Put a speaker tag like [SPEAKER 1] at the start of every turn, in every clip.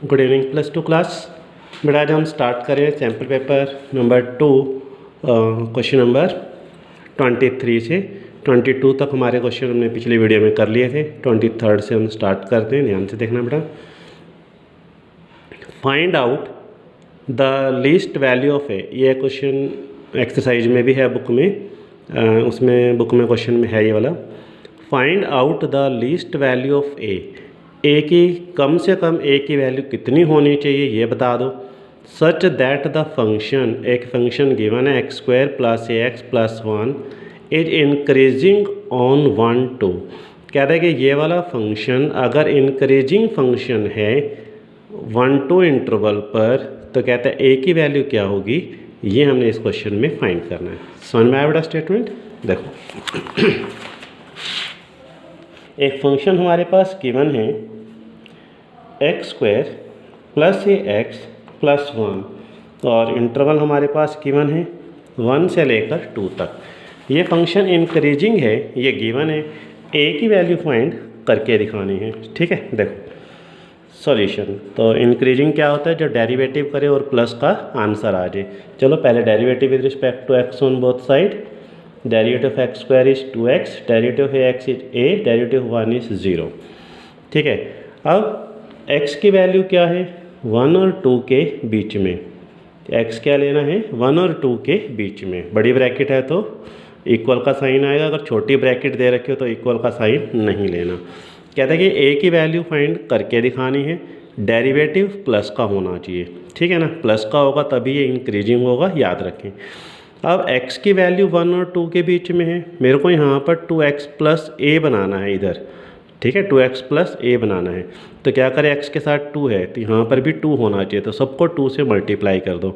[SPEAKER 1] Good evening +2 class. बेटा आज हम स्टार्ट करें sample paper number 2 question number 23 से 22 तक हमारे क्वेश्चन हमने पिछले वीडियो में कर लिए थे। 23 से हम स्टार्ट करते हैं, ध्यान से देखना बेटा। Find out the least value of A, ये क्वेश्चन एक्सरसाइज में भी है बुक में, उसमें बुक में क्वेश्चन में है ये वाला। Find out the least value of A की कम से कम ए की वैल्यू कितनी होनी चाहिए ये बता दो। सच दैट द फंक्शन, एक फंक्शन गिवन है x² + ax + 1 is increasing on 1 2। कहता है कि ये वाला फंक्शन अगर इंक्रीजिंग फंक्शन है 1 2 इंटरवल पर, तो कहता है ए की वैल्यू क्या होगी, ये हमने इस क्वेश्चन में फाइंड करना है। समझ में आया बेटा स्टेटमेंट? देखो एक फंक्शन हमारे पास गिवन है x² + ax + 1 और इंटरवल हमारे पास गिवन है 1 से लेकर 2 तक। ये फंक्शन इंक्रीजिंग है, ये गिवन है, a की वैल्यू फाइंड करके दिखानी है। ठीक है, देखो सॉल्यूशन। तो इंक्रीजिंग क्या होता है, जो डेरिवेटिव करे और प्लस का आंसर आ जाए। चलो पहले derivative with respect to x on both side. Derivative of x² is 2x, derivative of x is a, derivative 1 is 0। ठीक है, अब x की वैल्यू क्या है, 1 और 2 के बीच में। x क्या लेना है, 1 और 2 के बीच में। बड़ी ब्रैकेट है तो इक्वल का साइन आएगा, अगर छोटी ब्रैकेट दे रखी हो तो इक्वल का साइन नहीं लेना। कहता है कि a की वैल्यू फाइंड करके दिखानी है, डेरिवेटिव प्लस का होना चाहिए। ठीक है ना, प्लस का होगा तभी ये इंक्रीजिंग होगा, याद रखें। अब x की वैल्यू 1 और 2 के बीच में है, मेरे को यहाँ पर 2x + a बनाना है इधर। ठीक है, 2x + a बनाना है, तो क्या करें, x के साथ 2 है तो यहाँ पर भी 2 होना चाहिए, तो सबको 2 से मल्टीप्लाई कर दो।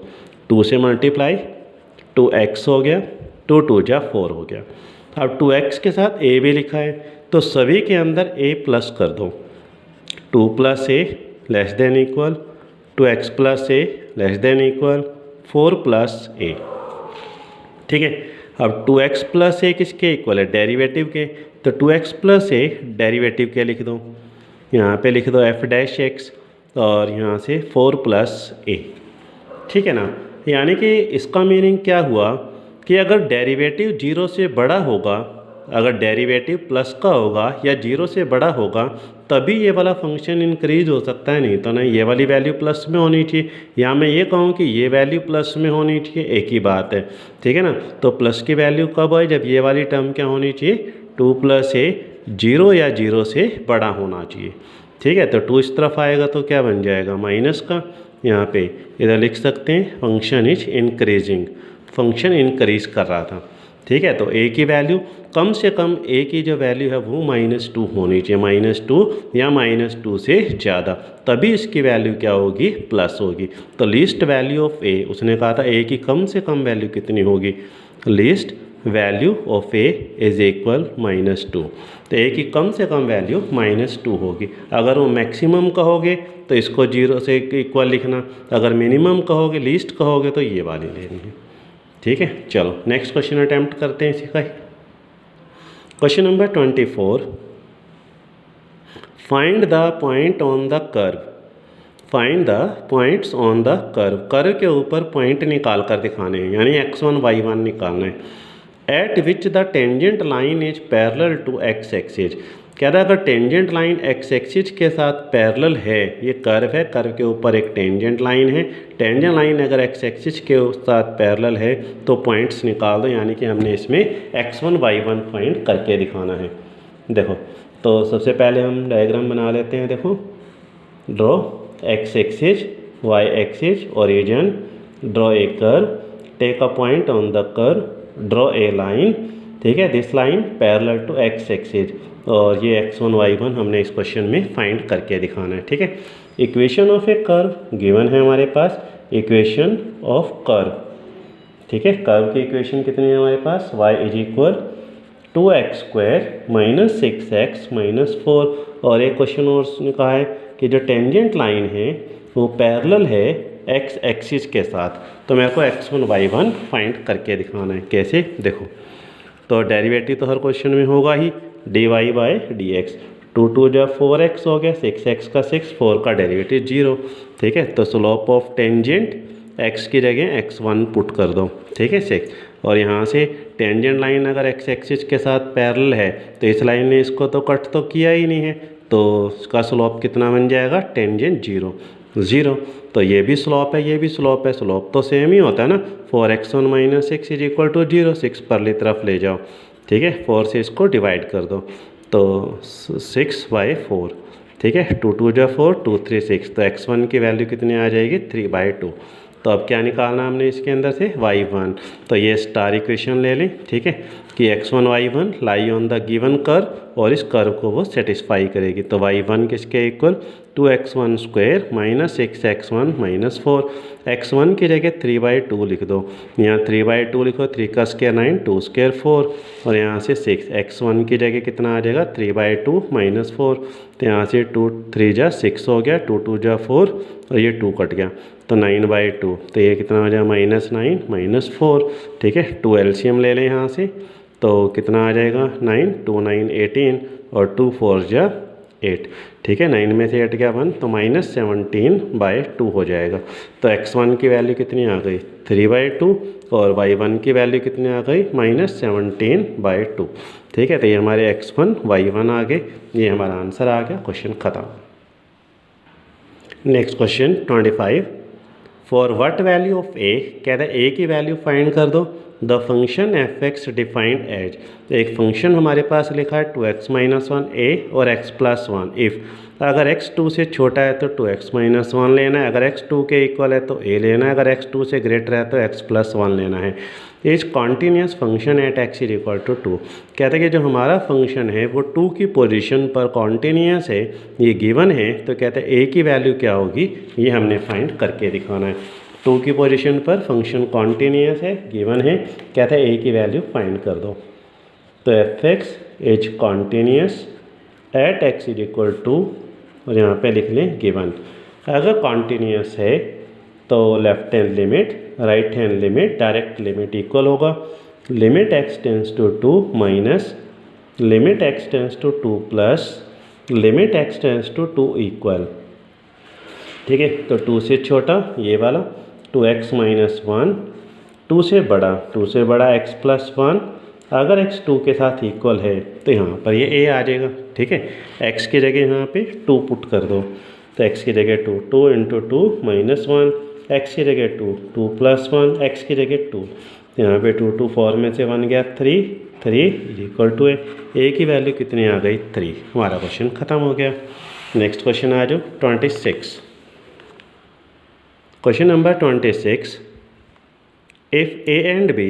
[SPEAKER 1] 2 से मल्टीप्लाई 2x हो गया, 2 2 जा 4 हो गया। अब 2x के साथ a भी लिखा है, तो सभी के अंदर a प्लस कर दो। 2 + a <= 2x + a <= 4 + a। ठीक है, अब 2x + a किसके इक्वल है, डेरिवेटिव के, तो 2x + a डेरिवेटिव के लिख दो। यहाँ पे लिख दो f' और यहाँ से 4 + a। ठीक है ना, यानी कि इसका मीनिंग क्या हुआ कि अगर डेरिवेटिव 0 से बड़ा होगा, अगर डेरिवेटिव प्लस का होगा या 0 से बड़ा होगा, तभी ये वाला फंक्शन इंक्रीज हो सकता है, नहीं तो नहीं ये वाली वैल्यू प्लस में होनी चाहिए। या मैं ये कहूँ कि ये वैल्यू प्लस में होनी चाहिए, एक ही बात है। ठीक है ना, तो प्लस की वैल्यू कब है, जब ये वाली टर्म क्या होनी चाहिए, 2 + a 0 या 0 से बड़ा होना चाहिए। ठीक है, तो 2 इस तरफ आएगा तो क्या बन जाएगा, माइनस का। यहाँ पे इधर लिख सकते हैं function is increasing, function increase कर रहा था। ठीक है, तो a की वैल्यू कम से कम a की जो वैल्यू है वो -2 होनी चाहिए, -2 या -2 से ज़्यादा, तभी इसकी वैल्यू क्या होगी, प्लस होगी। तो लीस्ट वैल्यू ऑफ a, उसने कहा था a की कम से कम वैल्यू कितनी होगी, least value of a is equal -2। तो a की कम से कम वैल्यू -2 होगी। अगर वो मैक्सिमम कहोगे तो इसको 0 से इक्वल लिखना, अगर मिनिमम कहोगे, लीस्ट कहोगे तो ये वाली लेनी है। ठीक है, चलो नेक्स्ट क्वेश्चन अटैम्प्ट करते हैं इसी का ही। Question number 24, find the point on the curve. Find the points on the curve, curve के ऊपर पॉइंट निकाल कर दिखाने हैं, यानी x1 y1 निकालना है। At which the tangent line is parallel to x axis. कह रहा है अगर टेंजेंट लाइन x एक्सिस के साथ पैरेलल है, ये कर्व है, कर्व के ऊपर एक टेंजेंट लाइन है, टेंजेंट लाइन अगर x एक्सिस के साथ पैरेलल है तो पॉइंट्स निकाल दो, यानी कि हमने इसमें x1 y1 फाइंड करके दिखाना है। देखो तो सबसे पहले हम डायग्राम बना लेते हैं। देखो draw x axis, y axis, origin, draw a curve, take a point on the curve, draw a line. ठीक है, this line parallel to x axis, और ये x1 y1 हमने इस क्वेश्चन में फाइंड करके दिखाना है। ठीक है, equation of A curve given है हमारे पास, इक्वेशन ऑफ कर्व। ठीक है, कर्व की इक्वेशन कितनी है हमारे पास, y = 2x² - 6x - 4। और एक क्वेश्चन और उसने कहा है कि जो टेंजेंट लाइन है वो पैरेलल है x एक्सिस के साथ, तो मेरे को x1 y1 फाइंड करके दिखाना है। कैसे, देखो तो डेरिवेटिव तो हर क्वेश्चन में होगा ही, dy/dx। 2 2 जा 4x हो गया, 6x का 6, 4 का डेरिवेटिव 0। ठीक है, तो स्लोप ऑफ टेंजेंट x की जगह x1 पुट कर दो। ठीक है 6, और यहाँ से टेंजेंट लाइन अगर x एक्सिस के साथ पैरेलल है तो इस लाइन ने इसको तो कट तो किया ही नहीं है, तो इसका स्लोप कितना बन जाएगा, टेंजेंट 0 0। तो ये भी स्लोप है, ये भी स्लोप है, स्लोप तो सेम ही होता है ना। 4x1 - 6 = 0, 6 परली तरफ ले जाओ। ठीक है, 4 से इसको डिवाइड कर दो तो 6/4। ठीक है, 2 2 जा 4, 2 3 6, तो x1 की वैल्यू कितनी आ जाएगी, 3/2। तो अब क्या निकालना हमने इसके अंदर से, y1। तो ये स्टार इक्वेशन ले लें। ठीक है, कि x1 y1 lie on the given curve, और इस कर्व को वो सेटिस्फाई करेगी। तो y1 किसके equal, 2x1 square - 6x1 - 4। x1 की जगह 3/2 लिख दो, यहाँ 3/2 लिखो, 3 का स्क्वायर 9, 2 स्क्वायर 4, और यहाँ से 6। x1 की जगह कितना आ जाएगा, 3/2 - 4, तो यहाँ से 2 3 जा 6 हो गया, 2 2 जा 4, और ये 2 कट गया, तो 9/2। तो ये कितना हो जाएगा, -9 - 4। ठीक है, 2 एलसीएम ले लें यहाँ से, तो कितना आ जाएगा, 9 2 9 18, और 2 4 जा 8। ठीक है, 9 में से 8 गया 1, तो -17/2 हो जाएगा। तो x1 की वैल्यू कितनी आ गई, 3/2, और y1 की वैल्यू कितनी आ गई, -17/2। ठीक है, तो ये हमारे x1 y1 आ गए, ये हमारा आंसर आ गया, क्वेश्चन ख़त्म। Next question 25, for what value of a, कहता है a की वैल्यू फाइंड कर दो। The function f(x) defined as, एक फंक्शन हमारे पास लिखा है 2x - 1 a और x + 1 इफ़, अगर x 2 से छोटा है तो 2x - 1 लेना है, अगर x 2 के इक्वल है तो a लेना है, अगर x 2 से ग्रेटर है तो x + 1 लेना है। Is continuous function at x = 2, कहते हैं कि जो हमारा फंक्शन है वो 2 की पोजीशन पर कॉन्टीन्यूस है, ये गिवन है। तो कहते हैं a की वैल्यू क्या होगी, ये हमने फाइंड करके दिखाना है। 2 की पोजीशन पर फंक्शन कॉन्टीन्यूस है, गिवन है, कहते हैं a की वैल्यू फाइंड कर दो। तो f(x) is continuous eight x = 2, और यहाँ पे लिख लें गिवन। अगर कॉन्टीन्यूस है तो left hand limit, right hand limit, direct limit equal होगा। Limit x tends to 2 minus limit x tends to 2 plus limit x tends to 2 equal. ठीक है, तो 2 से छोटा ये वाला 2x - 1, 2 से बड़ा x + 1, अगर x 2 के साथ इक्वल है तो यहाँ पर ये a आ जाएगा। ठीक है, x की जगह यहाँ पे 2 पुट कर दो, तो x की जगह 2, 2 × 2 -1, x की जगह 2, 2 + 1, x की जगह 2, यहाँ पे 2 2 4 में से 1 गया 3, 3 = a की वैल्यू कितनी आ गई, 3। हमारा क्वेश्चन ख़त्म हो गया। नेक्स्ट क्वेश्चन आ जाओ 26। Question number 26, if a and b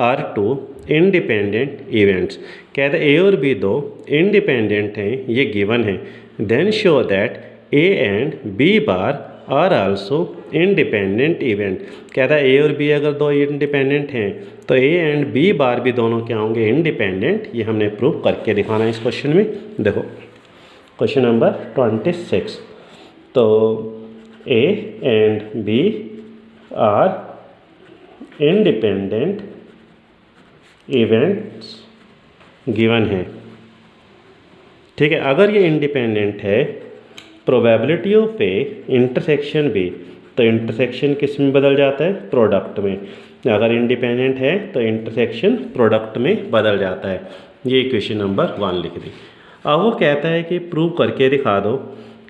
[SPEAKER 1] are 2 independent events, कहते हैं a और b 2 इंडिपेंडेंट हैं, ये गिवन है। Then show that a and b bar are also independent event, कहता है a और b अगर 2 इंडिपेंडेंट हैं तो a and b बार भी दोनों क्या होंगे, इंडिपेंडेंट। ये हमने प्रूव करके दिखाना है इस क्वेश्चन में। देखो क्वेश्चन नंबर 26, तो a and b are independent events given है। ठीक है, अगर ये इंडिपेंडेंट है, probability of A intersection B, तो इंटरसेक्शन किस में बदल जाता है, प्रोडक्ट में। अगर इंडिपेंडेंट है तो इंटरसेक्शन प्रोडक्ट में बदल जाता है। ये इक्वेशन नंबर 1 लिख दी। अब वो कहता है कि प्रूव करके दिखा दो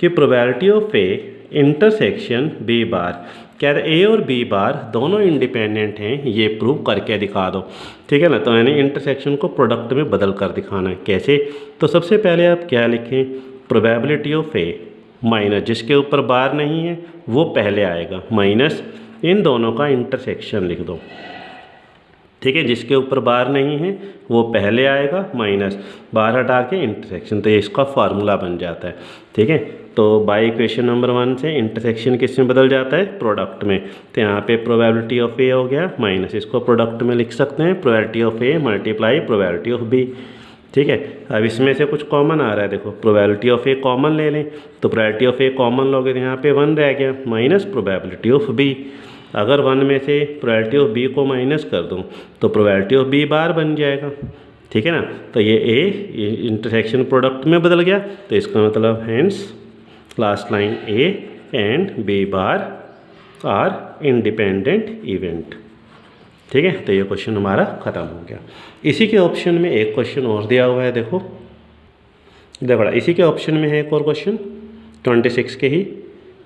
[SPEAKER 1] कि probability of A intersection B bar, कह रहे ए और बी बार दोनों इंडिपेंडेंट हैं, ये प्रूव करके दिखा दो। ठीक है ना, तो यानी इंटरसेक्शन को प्रोडक्ट में बदल कर दिखाना है। कैसे, तो सबसे पहले आप क्या लिखें, प्रोबेबिलिटी ऑफ ए माइनस, जिसके ऊपर बार नहीं है वो पहले आएगा, माइनस इन दोनों का इंटरसेक्शन लिख दो। ठीक है, जिसके ऊपर बार नहीं है वो पहले आएगा, माइनस बार हटा के इंटरसेक्शन, तो ये इसका फार्मूला बन जाता है। ठीक है, तो बाय इक्वेशन नंबर 1 से इंटरसेक्शन किस में बदल जाता है, प्रोडक्ट में। तो यहाँ पे प्रोबेबिलिटी ऑफ ए हो गया माइनस, इसको प्रोडक्ट में लिख सकते हैं, probability of A multiply probability of B. ठीक है, अब इसमें से कुछ कॉमन आ रहा है, देखो प्रोबेबिलिटी ऑफ ए कॉमन ले लें, तो प्रोबेबिलिटी ऑफ ए कॉमन लोगे तो यहाँ पे 1 रह गया, माइनस प्रोबेबिलिटी ऑफ बी। अगर 1 में से प्रोबेबिलिटी ऑफ बी को माइनस कर दूँ तो प्रोबेबिलिटी ऑफ बी बार बन जाएगा। ठीक है ना। तो ये इंटरसेक्शन प्रोडक्ट में बदल गया, तो इसका मतलब hence last line A and B bar are independent event. ठीक है, तो ये क्वेश्चन हमारा ख़त्म हो गया। इसी के ऑप्शन में एक क्वेश्चन और दिया हुआ है, देखो इसी के ऑप्शन में है एक और क्वेश्चन 26 के ही।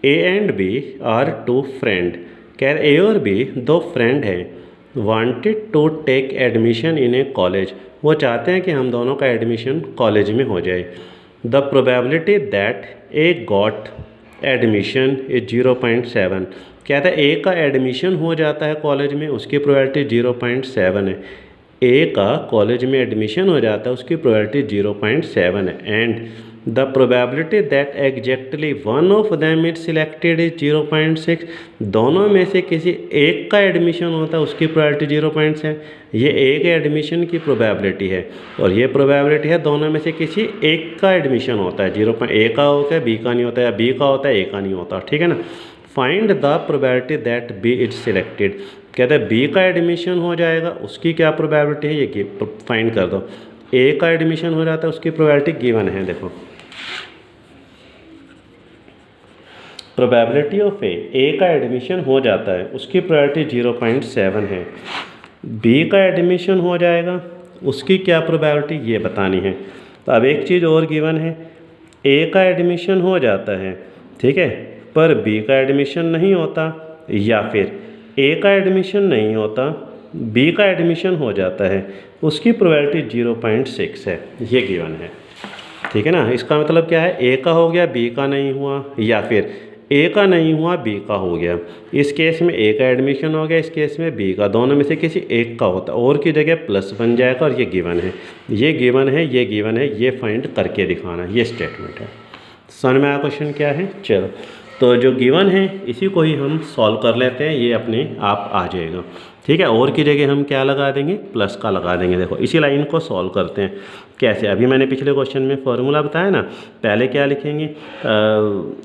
[SPEAKER 1] A and B are two friend, कह रहे ए और बी दो फ्रेंड हैं, wanted to take admission in a college, वो चाहते हैं कि हम दोनों का एडमिशन कॉलेज में हो जाए। The probability that A got admission is 0.7, कहता है ए का एडमिशन हो जाता है कॉलेज में, उसकी प्रोबेबिलिटी 0.7 है। ए का कॉलेज में एडमिशन हो जाता है, उसकी प्रोबेबिलिटी 0.7 है। And the probability that exactly one of them is selected is 0.6, दोनों में से किसी एक का एडमिशन होता है, उसकी प्रोबेबिलिटी 0.7। ये ए के एडमिशन की प्रोबेबिलिटी है और ये प्रोबेबिलिटी है दोनों में से किसी एक का एडमिशन होता है, 0. ए का होता है बी का नहीं होता है, बी का होता है ए का नहीं होता। ठीक है ना। Find the probability that B is selected, कहते हैं बी का एडमिशन हो जाएगा, उसकी क्या प्रोबेबिलिटी है ये फाइंड कर दो। ए का एडमिशन हो जाता है, उसकी प्रोबेबिलिटी गिवन है, देखो प्रोबेबिलिटी ऑफ ए का एडमिशन हो जाता है, उसकी प्रोबेबिलिटी 0.7 है। बी का एडमिशन हो जाएगा, उसकी क्या प्रोबेबिलिटी ये बतानी है। तो अब एक चीज़ और गिवन है, ए का एडमिशन हो जाता है, ठीक है, पर बी का एडमिशन नहीं होता, या फिर ए का एडमिशन नहीं होता, बी का एडमिशन हो जाता है, उसकी प्रोबेबिलिटी 0.6 है, ये गिवन है। ठीक है ना। इसका मतलब क्या है, ए का हो गया बी का नहीं हुआ, या फिर ए का नहीं हुआ बी का हो गया। इस केस में ए का एडमिशन हो गया, इस केस में बी का, दोनों में से किसी एक का होता, और की जगह प्लस बन जाएगा और ये गिवन है, ये गिवन है, ये गिवन है, ये फाइंड करके दिखाना, ये स्टेटमेंट है। समझ में आया क्वेश्चन क्या है। चलो, तो जो गिवन है इसी को ही हम सॉल्व कर लेते हैं, ये अपने आप आ जाएगा। ठीक है, और की जगह हम क्या लगा देंगे, प्लस का लगा देंगे। देखो इसी लाइन को सॉल्व करते हैं कैसे। अभी मैंने पिछले क्वेश्चन में फॉर्मूला बताया ना, पहले क्या लिखेंगे,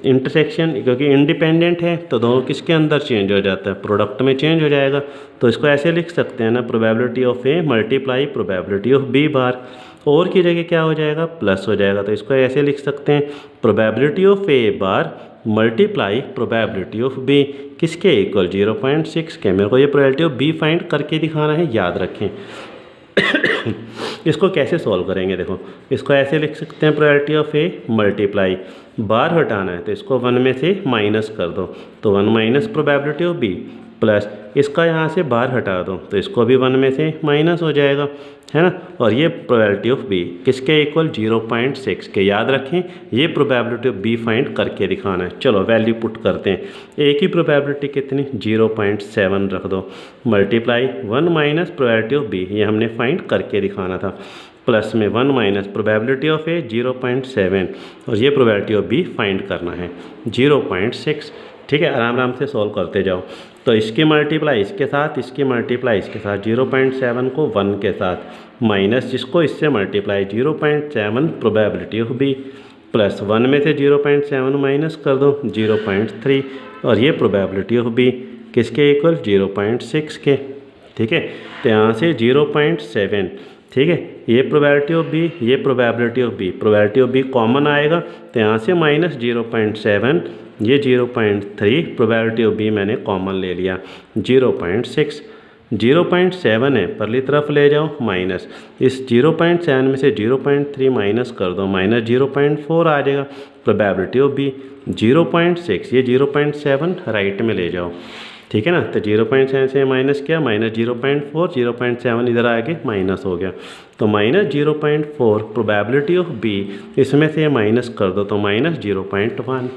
[SPEAKER 1] इंटरसेक्शन, क्योंकि इंडिपेंडेंट है तो दोनों किसके अंदर चेंज हो जाता है, प्रोडक्ट में चेंज हो जाएगा। तो इसको ऐसे लिख सकते हैं ना, probability of A multiply probability of B bar, और की जगह क्या हो जाएगा, प्लस हो जाएगा। तो इसको ऐसे लिख सकते हैं, probability of A bar multiply probability of B, किसके इक्वल 0.6 के। मेरे को ये प्रोबेबिलिटी ऑफ बी फाइंड करके दिखाना है, याद रखें। इसको कैसे सॉल्व करेंगे, देखो इसको ऐसे लिख सकते हैं, प्रोबेबिलिटी ऑफ ए मल्टीप्लाई, बार हटाना है तो इसको 1 में से माइनस कर दो, तो 1 minus probability of B, plus इसका यहाँ से बार हटा दो तो इसको भी 1 में से माइनस हो जाएगा, है ना। और ये प्रोबेबिलिटी ऑफ बी किसके इक्वल 0.6 के। याद रखें, ये प्रोबेबिलिटी ऑफ बी फाइंड करके दिखाना है। चलो वैल्यू पुट करते हैं। ए की प्रोबेबिलिटी कितनी, 0.7 रख दो, multiply 1 minus probability of B, ये हमने फाइंड करके दिखाना था, प्लस में 1 माइनस प्रोबेबिलिटी ऑफ ए 0.7, और ये प्रोबेबिलिटी ऑफ बी फाइंड करना है 0.6। ठीक है, आराम आराम से सॉल्व करते जाओ। तो इसकी मल्टीप्लाई इसके साथ, इसकी मल्टीप्लाई इसके साथ, 0.7 को 1 के साथ, माइनस जिसको इससे multiply 0.7 probability of B, plus 1 में से 0.7 माइनस कर दो 0.3, और ये प्रोबेबिलिटी ऑफ बी किसके इक्वल 0.6 के। ठीक है, तो यहाँ से 0.7, ठीक है, ये प्रोबेबिलिटी ऑफ बी, ये probability of B, probability of B common आएगा तो यहाँ से माइनस 0.7, ये 0.3, प्रोबेबिलिटी ऑफ बी मैंने कॉमन ले लिया 0.6, 0.7 है परली तरफ ले जाओ माइनस, इस 0.7 में से 0.3 माइनस कर दो, माइनस 0.4 आ जाएगा, प्रोबेबिलिटी ऑफ बी 0.6, ये 0.7 राइट में ले जाओ। ठीक है ना, तो 0.7 से माइनस किया, माइनस 0.4, 0.7 इधर आके माइनस हो गया, तो माइनस 0.4 प्रोबेबिलिटी ऑफ बी, इसमें से माइनस कर दो तो माइनस 0.1,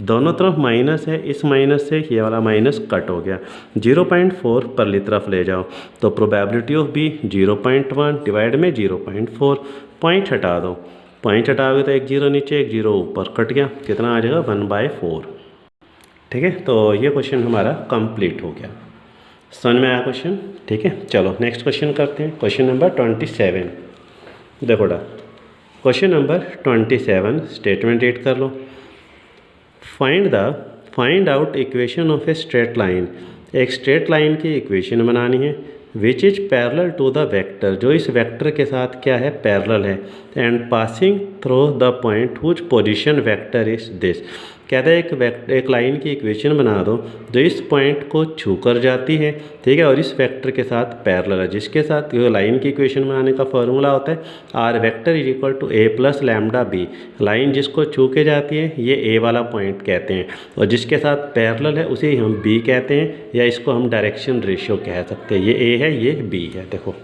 [SPEAKER 1] दोनों तरफ माइनस है, इस माइनस से ये वाला माइनस कट हो गया, 0.4 परली तरफ ले जाओ, तो प्रोबेबिलिटी ऑफ बी 0.1 डिवाइड में 0.4, पॉइंट हटा दो, पॉइंट हटाओगे तो एक जीरो नीचे एक जीरो ऊपर, कट गया, कितना आ जाएगा 1/4। ठीक है, तो ये क्वेश्चन हमारा कंप्लीट हो गया। समझ में आया क्वेश्चन। ठीक है, चलो नेक्स्ट क्वेश्चन करते हैं, क्वेश्चन नंबर 27। देखो डा क्वेश्चन नंबर 27, स्टेटमेंट रीड कर लो। Find out equation of a straight line, एक स्ट्रेट लाइन की इक्वेशन बनानी है which is parallel to the vector, जो इस वेक्टर के साथ क्या है, पैरेलल है, and passing through the point whose position vector is this. कहता है एक लाइन की इक्वेशन बना दो जो इस पॉइंट को छू कर जाती है, ठीक है, और इस वेक्टर के साथ पैरेलल है, जिसके साथ लाइन की इक्वेशन बनाने का फॉर्मूला होता है R vector is equal to A plus lambda B. Line जिसको छू के जाती है ये ए वाला पॉइंट कहते हैं, और जिसके साथ पैरेलल है उसे हम बी कहते हैं, या इसको हम डायरेक्शन रेशियो कह सकते हैं। ये ए है, ये बी है। देखो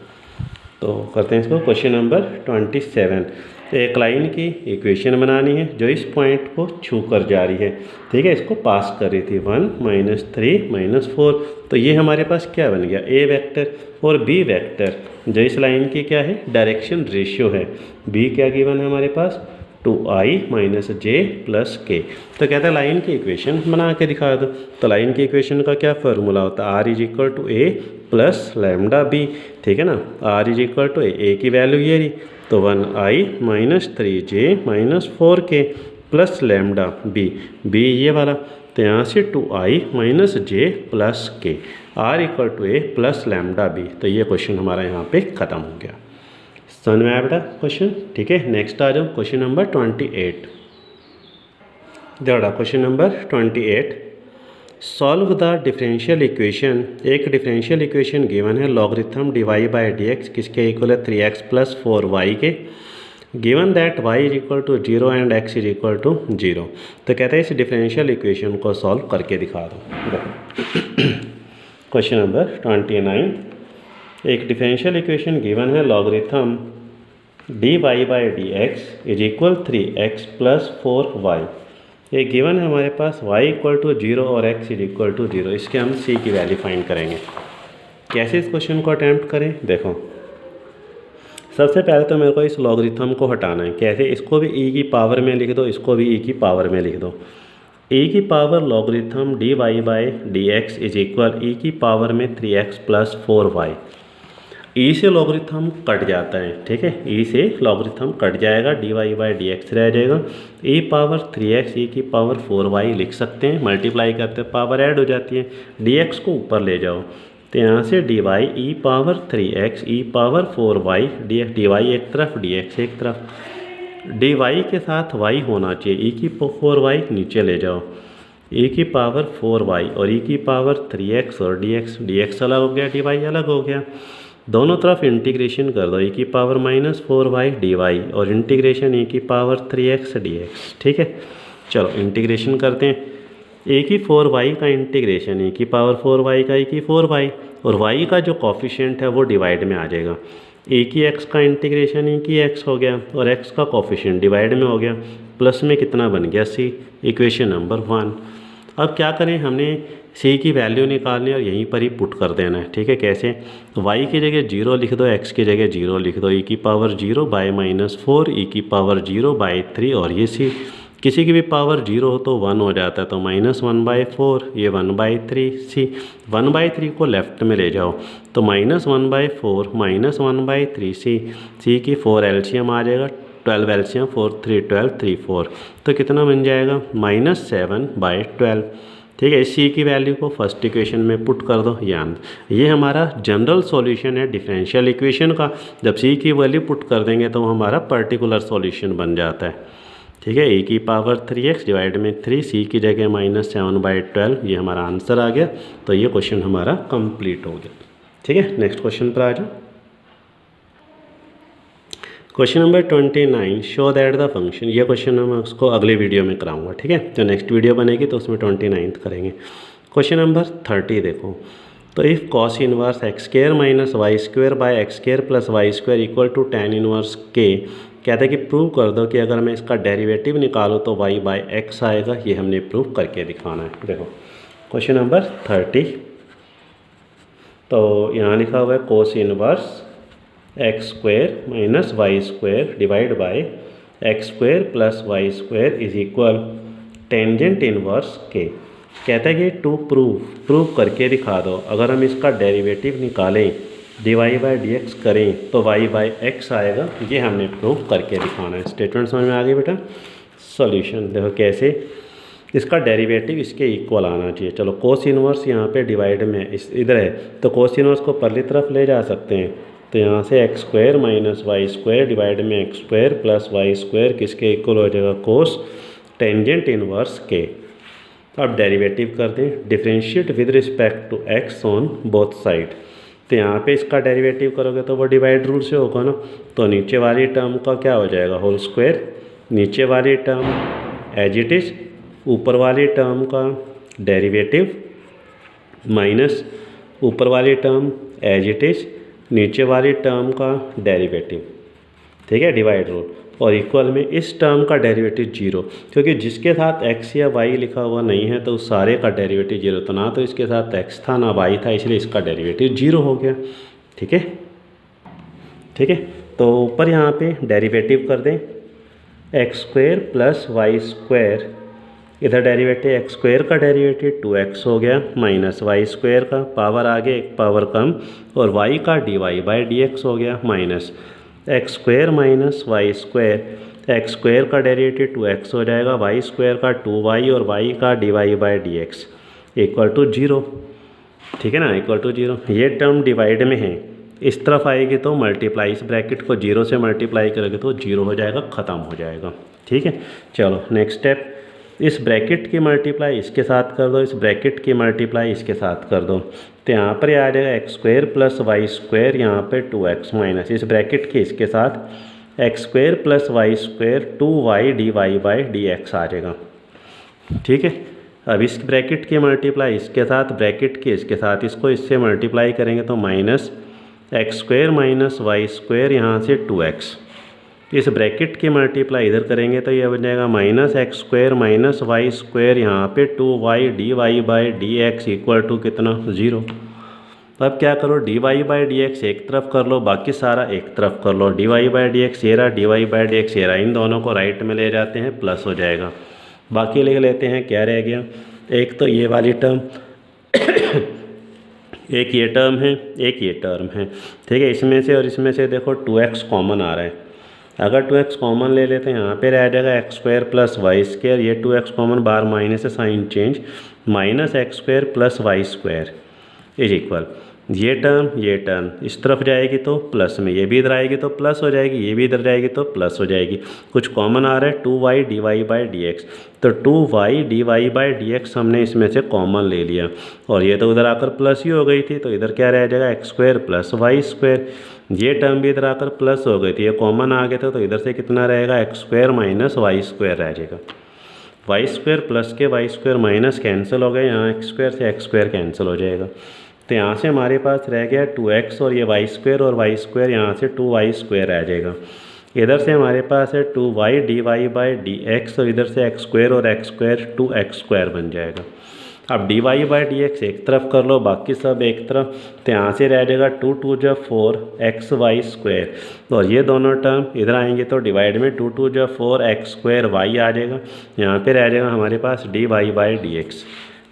[SPEAKER 1] तो करते हैं इसको। क्वेश्चन नंबर 27, एक लाइन की इक्वेशन बनानी है जो इस पॉइंट को छू कर जा रही है, ठीक है, इसको पास कर रही थी 1 -3 -4। तो ये हमारे पास क्या बन गया, ए वेक्टर और बी वेक्टर जो इस लाइन की क्या है, डायरेक्शन रेशियो है। बी क्या गिवन है हमारे पास, 2i - j + k। तो कहता है लाइन की इक्वेशन बना के दिखा दो। तो लाइन की इक्वेशन का क्या फार्मूला होता है, r = a plus lambda B, ठीक है ना। r = a की वैल्यू ये रही, तो 1i - 3j - 4k plus lambda B ये वाला, तो यहाँ से 2i - j + k, r = a plus lambda B. तो ये क्वेश्चन हमारा यहाँ पे ख़त्म हो गया। समझ में आया बेटा क्वेश्चन, ठीक है। नेक्स्ट आ जाओ क्वेश्चन नंबर 28। देखो question number 28, solve the differential equation. एक डिफरेंशियल इक्वेशन गिवन है, लॉगरिथम dy/dx किसके इक्वल है, 3x + 4y के। Given that y = 0 and x = 0। तो कहते हैं इस डिफरेंशियल इक्वेशन को सॉल्व करके दिखा दो। क्वेश्चन नंबर 29, एक डिफरेंशियल इक्वेशन गिवन है, लॉगरिथम dy/dx = 3x + 4y। ये गिवन है हमारे पास, y = 0 और x = 0। इसके हम c की वैल्यू फाइंड करेंगे। कैसे इस क्वेश्चन को अटैम्प्ट करें, देखो सबसे पहले तो मेरे को इस लॉगरिथम को हटाना है। कैसे, इसको भी e की पावर में लिख दो, इसको भी e की पावर में लिख दो। e की पावर लॉगरिथम dy/dx = e की पावर में 3x + 4y। ई से लॉगरिथम कट जाता है, ठीक है, ई से लॉगरिथम कट जाएगा, dy/dx रह जाएगा। e पावर 3x e की पावर 4y लिख सकते हैं, मल्टीप्लाई करते पावर ऐड हो जाती है, dx को ऊपर ले जाओ, तो यहाँ से dy e power 3x e power 4y, dy एक तरफ dx एक तरफ, dy के साथ y होना चाहिए, e की 4y नीचे ले जाओ, e की पावर 4y और e की पावर 3x और dx अलग हो गया, dy अलग हो गया। दोनों तरफ इंटीग्रेशन कर दो, e की पावर -4y dy और इंटीग्रेशन e की पावर 3x dx, ठीक है। चलो इंटीग्रेशन करते हैं, e की 4y का इंटीग्रेशन e की पावर 4y का e की 4y, और y का जो कॉफिशिएंट है वो डिवाइड में आ जाएगा। e की x का इंटीग्रेशन e की x हो गया और x का कॉफिशिएंट डिवाइड में हो गया, प्लस में कितना बन गया c, इक्वेशन नंबर 1। अब क्या करें, हमने c की वैल्यू निकालनी है और यहीं पर ही पुट कर देना है, ठीक है। कैसे, y की जगह 0 लिख दो, x की जगह 0 लिख दो, e की पावर 0/-4 e की पावर 0/3, और ये c किसी की भी पावर 0 हो तो 1 हो जाता है, तो -1/4, ये 1/3 c, 1/3 को लेफ्ट में ले जाओ, तो -1/4 -1/3 c की 4 एलसीएम आ जाएगा, 12 एलसीएम 4 3 12 3 4, तो कितना बन जाएगा -7/12, ठीक है। इस c की वैल्यू को फर्स्ट इक्वेशन में पुट कर दो। ये हमारा जनरल सॉल्यूशन है डिफरेंशियल इक्वेशन का। जब c की वैल्यू पुट कर देंगे तो हमारा पर्टिकुलर सॉल्यूशन बन जाता है, ठीक है। e की पावर 3x डिवाइड में 3, c की जगह -7/12, ये हमारा आंसर आ गया। तो ये क्वेश्चन हमारा कंप्लीट हो गया, ठीक है। नेक्स्ट क्वेश्चन पर आ जाओ। Question number 29, show that the function. ये क्वेश्चन मैं उसको अगले वीडियो में कराऊंगा, ठीक है। तो नेक्स्ट वीडियो बनेगी तो उसमें 29 करेंगे। क्वेश्चन नंबर 30 देखो, तो if cos inverse x² - y² + x² = tan inverse k। कहते हैं कि प्रूव कर दो कि अगर मैं इसका डेरिवेटिव निकालूँ तो y/x आएगा। ये हमने प्रूव करके दिखाना है। देखो क्वेश्चन नंबर 30, तो यहाँ लिखा हुआ है cos inverse x² - y² divide by x² + y² = tangent inverse k। कहता है कि टू प्रूव करके दिखा दो, अगर हम इसका डेरिवेटिव निकालें dy/dx करें तो y/x आएगा। ये हमने प्रूव करके दिखाना है। स्टेटमेंट समझ में आ गई बेटा। सॉल्यूशन देखो कैसे, इसका डेरिवेटिव इसके इक्वल आना चाहिए। चलो कोस इनवर्स यहाँ पे डिवाइड में इस इधर है तो कोस इनवर्स को परली तरफ ले जा सकते हैं। तो यहाँ से X square minus Y square divide में X square plus Y square किसके इक्वल हो जाएगा, कोस टेंजेंट इनवर्स के। अब डेरिवेटिव कर दें, differentiate with respect to X on both side. तो यहाँ पे इसका डेरिवेटिव करोगे तो वो डिवाइड रूल से होगा ना, तो नीचे वाली टर्म का क्या हो जाएगा, होल स्क्वायर, नीचे वाली टर्म एज इट इज, ऊपर वाली टर्म का डेरिवेटिव माइनस ऊपर वाली टर्म एज इट इज, नीचे वाली टर्म का डेरिवेटिव, ठीक है, डिवाइड रूल। और इक्वल में इस टर्म का डेरिवेटिव 0, क्योंकि जिसके साथ x या y लिखा हुआ नहीं है तो उस सारे का डेरिवेटिव 0, तो ना तो इसके साथ x था ना y था, इसलिए इसका डेरिवेटिव 0 हो गया। ठीक है, ठीक है। तो ऊपर यहाँ पे डेरिवेटिव कर दें X square plus Y square, इधर डेरिवेटिव एक्स स्क्वायर का डेरिवेटिव 2x हो गया माइनस वाई स्क्वायर का पावर आगे एक पावर कम और y का dy/dx हो गया minus X square minus Y square, X square का डेरिवेटिव 2x हो जाएगा, वाई स्क्वायर का 2y और y का dy/dx इक्वल टू 0। ठीक है ना, इक्वल टू 0। ये टर्म डिवाइड में है, इस तरफ आएगी तो मल्टीप्लाई, इस ब्रैकेट को 0 से मल्टीप्लाई करोगे तो 0 हो जाएगा, ख़त्म हो जाएगा। ठीक है, चलो नेक्स्ट स्टेप, इस ब्रैकेट की मल्टीप्लाई इसके साथ कर दो, इस ब्रैकेट की मल्टीप्लाई इसके साथ कर दो, तो यहाँ पर आ जाएगा X square plus Y square, यहाँ पे 2x माइनस इस ब्रैकेट के इसके साथ X square plus Y square 2y dy/dx आ जाएगा। ठीक है, अब इस ब्रैकेट की मल्टीप्लाई इसके साथ, ब्रैकेट के इसके साथ, इसको इससे मल्टीप्लाई करेंगे तो minus X square minus Y square, यहाँ से 2x, इस ब्रैकेट की मल्टीप्लाई इधर करेंगे तो यह बन जाएगा minus X square minus Y square, यहाँ पे 2y dy/dx इक्वल टू कितना, 0। अब क्या करो, dy/dx एक तरफ कर लो, बाकी सारा एक तरफ कर लो, dy/dx ये रहा, dy/dx ये रहा, इन दोनों को राइट में ले जाते हैं, प्लस हो जाएगा। बाकी लिख लेते हैं, क्या रह गया, एक तो ये वाली टर्म एक ये टर्म है, एक ये टर्म है। ठीक है, इसमें से और इसमें से देखो 2x कॉमन आ रहा है, अगर 2x कॉमन ले लेते हैं यहाँ पे रह जाएगा X square plus Y square, ये 2x कॉमन बाहर माइनस से sign change, minus X square plus Y square is equal, ये टर्म इस तरफ जाएगी तो प्लस में, ये भी इधर आएगी तो प्लस हो जाएगी, ये भी इधर जाएगी तो प्लस हो जाएगी। कुछ कॉमन आ रहा है 2y dy/dx, तो 2y dy/dx हमने इसमें से कॉमन ले लिया और ये तो उधर आकर प्लस ही हो गई थी, तो इधर क्या रह जाएगा X square plus Y square, ये टर्म भी इधर आकर प्लस हो गई थी, ये कॉमन आ गया था, तो इधर से कितना रहेगा X square minus Y square रह जाएगा, वाई स्क्वायर प्लस के वाई स्क्वायर माइनस कैंसिल हो गया, यहाँ एक्स स्क्वायर से एक्स स्क्वायर कैंसिल हो जाएगा। तो यहाँ से हमारे पास रह गया 2x और ये वाई स्क्वायर और वाई स्क्वायर, यहाँ से 2y स्क्वायर रह जाएगा। इधर से हमारे पास है 2y dy/dx और इधर से एक्स स्क्वायर और एक्स स्क्वायर 2x स्क्वायर बन जाएगा। अब dy/dx एक तरफ कर लो, बाकी सब एक तरफ, तो यहाँ से रह जाएगा 2 2 जा 4 xy स्क्वायर, और ये दोनों टर्म इधर आएंगे तो डिवाइड में 2 2 जा 4 x स्क्वायर y आ जाएगा, यहाँ पे रह जाएगा हमारे पास dy/dx।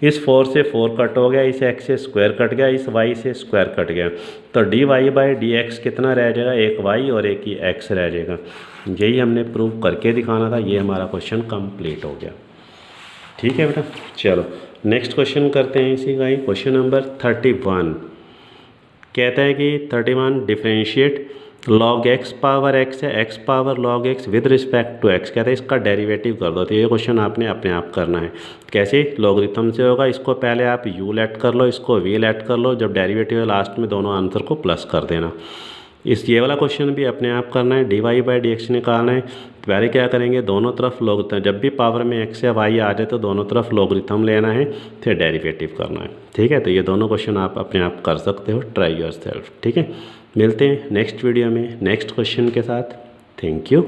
[SPEAKER 1] इस 4 से 4 कट हो गया, इस x से स्क्वायर कट गया, इस y से स्क्वायर कट गया, तो dy/dx कितना रह जाएगा, एक y और एक ही x रह जाएगा। यही हमने प्रूव करके दिखाना था, ये हमारा क्वेश्चन कंप्लीट हो गया। ठीक है बेटा, चलो नेक्स्ट क्वेश्चन करते हैं इसी का ही। क्वेश्चन नंबर 31 कहता है कि 31 differentiate log x power x है, x power log x with respect to x, कहते हैं इसका डेरिवेटिव कर दो। तो ये क्वेश्चन आपने अपने आप करना है। कैसे, लॉगरिथम से होगा, इसको पहले आप u लेट कर लो, इसको v लेट कर लो, जब डेरिवेटिव है लास्ट में दोनों आंसर को प्लस कर देना। इस ये वाला क्वेश्चन भी अपने आप करना है, dy/dx निकालना है। पहले क्या करेंगे, दोनों तरफ लॉगरिथम, जब भी पावर में x या y आ जाए तो दोनों तरफ लॉगरिथम लेना है, फिर डेरिवेटिव करना है। ठीक है, तो ये दोनों क्वेश्चन आप अपने आप कर सकते हो, ट्राई योरसेल्फ। ठीक है, मिलते हैं नेक्स्ट वीडियो में नेक्स्ट क्वेश्चन के साथ। Thank you.